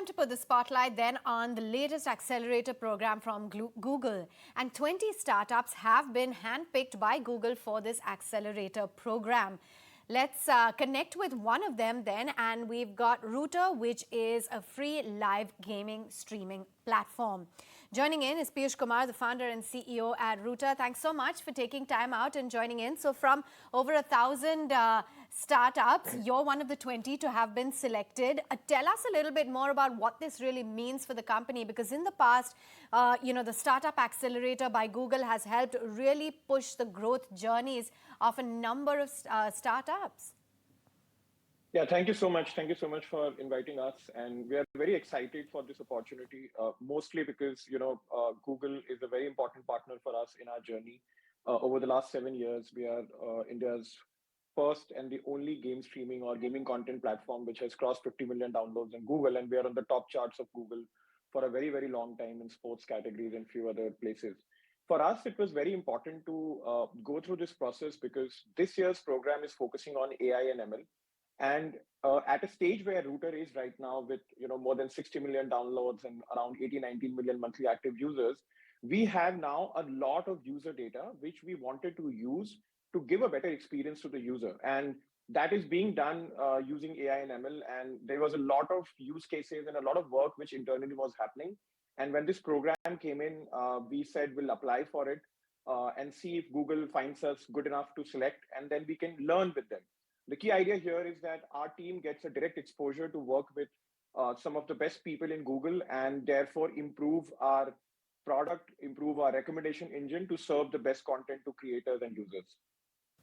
time to put the spotlight then on the latest Accelerator program from Google. And 20 startups have been handpicked by Google for this Accelerator program. Let's connect with one of them then, and we've got Router, which is a free live gaming streaming platform. Joining in is Piyush Kumar, the founder and CEO at Router. Thanks so much for taking time out and joining in. So from over 1,000 startups, you're one of the 20 to have been selected. Tell us a little bit more about what this really means for the company, because in the past, the Startup Accelerator by Google has helped really push the growth journeys of a number of startups. Yeah, thank you so much. Thank you so much for inviting us. And we are very excited for this opportunity, mostly because, Google is a very important partner for us in our journey. Over the last 7 years, we are India's first and the only game streaming or gaming content platform which has crossed 50 million downloads in Google. And we are on the top charts of Google for a very, very long time in sports categories and few other places. For us, it was very important to go through this process because this year's program is focusing on AI and ML. And at a stage where Router is right now with more than 60 million downloads and around 19 million monthly active users, we have now a lot of user data which we wanted to use to give a better experience to the user. And that is being done using AI and ML. And there was a lot of use cases and a lot of work which internally was happening. And when this program came in, we said we'll apply for it and see if Google finds us good enough to select, and then we can learn with them. The key idea here is that our team gets a direct exposure to work with some of the best people in Google and therefore improve our product, improve our recommendation engine to serve the best content to creators and users.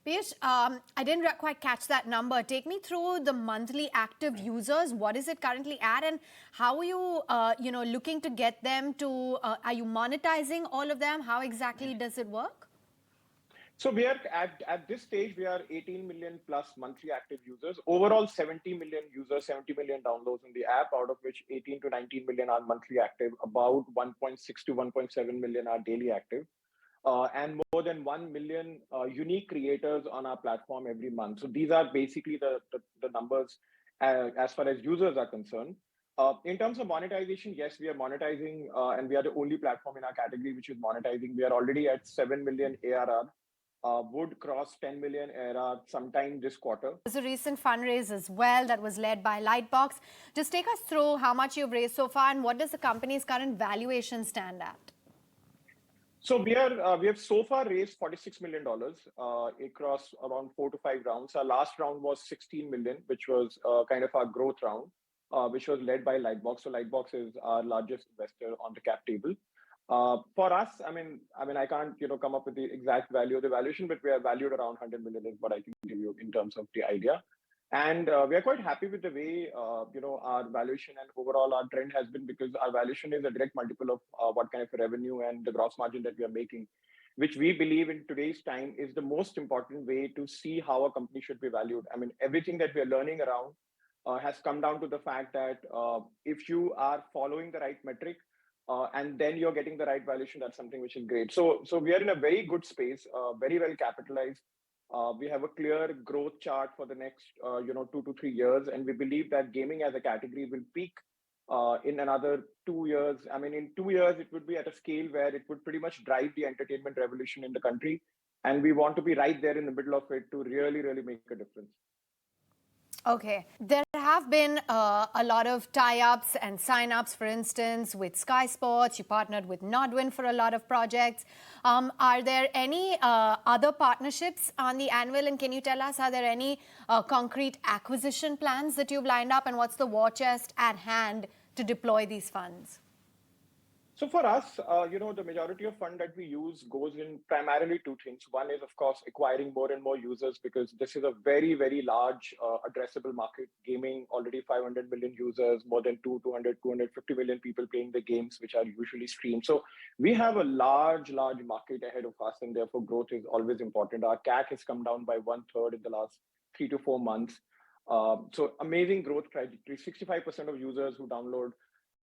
Piyush, I didn't quite catch that number. Take me through the monthly active users. What is it currently at, and how are you, looking to get them to? Are you monetizing all of them? How exactly does it work? So we are at this stage, we are 18 million plus monthly active users. Overall, 70 million users, 70 million downloads in the app, out of which 18 to 19 million are monthly active. About 1.6 to 1.7 million are daily active. And more than 1 million unique creators on our platform every month. So these are basically the numbers as far as users are concerned. In terms of monetization, yes, we are monetizing, and we are the only platform in our category which is monetizing. We are already at 7 million ARR. Would cross 10 million ARR sometime this quarter. There's a recent fundraise as well that was led by Lightbox. Just take us through how much you've raised so far and what does the company's current valuation stand at? So we have so far raised $46 million across around 4 to 5 rounds. Our last round was 16 million, which was kind of our growth round, which was led by Lightbox. So Lightbox is our largest investor on the cap table. For us, I mean, I can't, come up with the exact value of the valuation, but we are valued around 100 million is what I can give you in terms of the idea. And we are quite happy with the way, our valuation and overall our trend has been, because our valuation is a direct multiple of what kind of revenue and the gross margin that we are making, which we believe in today's time is the most important way to see how a company should be valued. I mean, everything that we are learning around has come down to the fact that if you are following the right metric, and then you're getting the right valuation, that's something which is great. So we are in a very good space, very well capitalized. We have a clear growth chart for the next, 2 to 3 years. And we believe that gaming as a category will peak in another 2 years. I mean, in 2 years, it would be at a scale where it would pretty much drive the entertainment revolution in the country. And we want to be right there in the middle of it to really, really make a difference. Okay. There have been a lot of tie-ups and sign-ups, for instance, with Sky Sports. You partnered with Nodwin for a lot of projects. Are there any other partnerships on the anvil? And can you tell us, are there any concrete acquisition plans that you've lined up? And what's the war chest at hand to deploy these funds? So for us, the majority of fund that we use goes in primarily 2 things. One is, of course, acquiring more and more users, because this is a very, very large addressable market. Gaming, already 500 million users, more than 250 million people playing the games, which are usually streamed. So we have a large market ahead of us, and therefore growth is always important. Our CAC has come down by 1/3 in the last 3 to 4 months. So amazing growth trajectory. 65% of users who download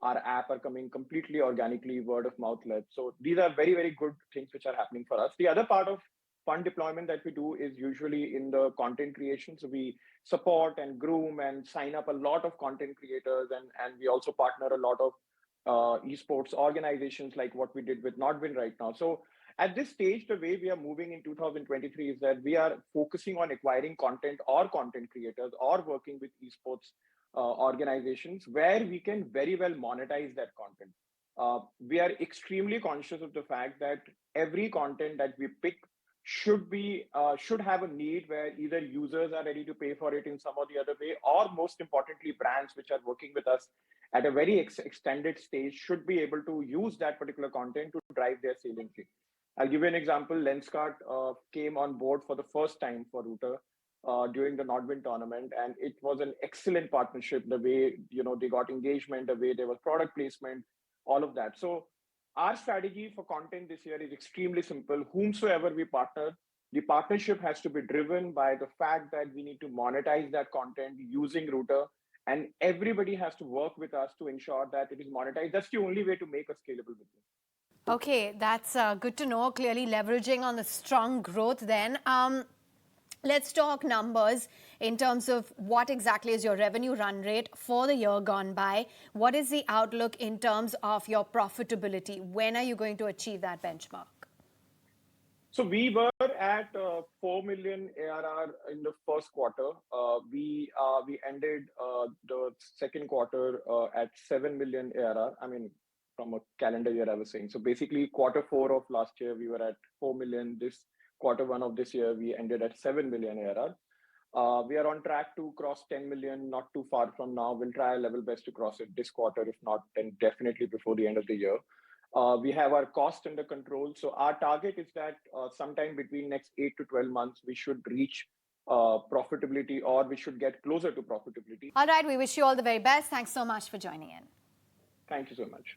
our app are coming completely organically, word of mouth led. So these are very, very good things which are happening for us. The other part of fund deployment that we do is usually in the content creation. So we support and groom and sign up a lot of content creators, and we also partner a lot of esports organizations like what we did with Nodwin right now. So at this stage, the way we are moving in 2023 is that we are focusing on acquiring content or content creators or working with esports organizations where we can very well monetize that content. We are extremely conscious of the fact that every content that we pick should have a need where either users are ready to pay for it in some or the other way, or most importantly, brands which are working with us at a very extended stage should be able to use that particular content to drive their saliency. I'll give you an example. Lenskart came on board for the first time for Router during the Nodwin tournament, and it was an excellent partnership. The way they got engagement, the way there was product placement, all of that. So our strategy for content this year is extremely simple. Whomsoever we partner, the partnership has to be driven by the fact that we need to monetize that content using Router, and everybody has to work with us to ensure that it is monetized. That's the only way to make a scalable business. Okay, that's good to know. Clearly leveraging on the strong growth then. Let's talk numbers in terms of what exactly is your revenue run rate for the year gone by. What is the outlook in terms of your profitability? When are you going to achieve that benchmark? So we were at 4 million ARR in the first quarter. We ended the second quarter at 7 million ARR. I mean, from a calendar year, I was saying. So basically, quarter four of last year, we were at 4 million. This quarter one of this year, we ended at 7 million ARR. We are on track to cross 10 million not too far from now. We'll try our level best to cross it this quarter. If not, then definitely before the end of the year. We have our cost under control. So our target is that sometime between next 8 to 12 months, we should reach profitability, or we should get closer to profitability. All right, we wish you all the very best. Thanks so much for joining in. Thank you so much.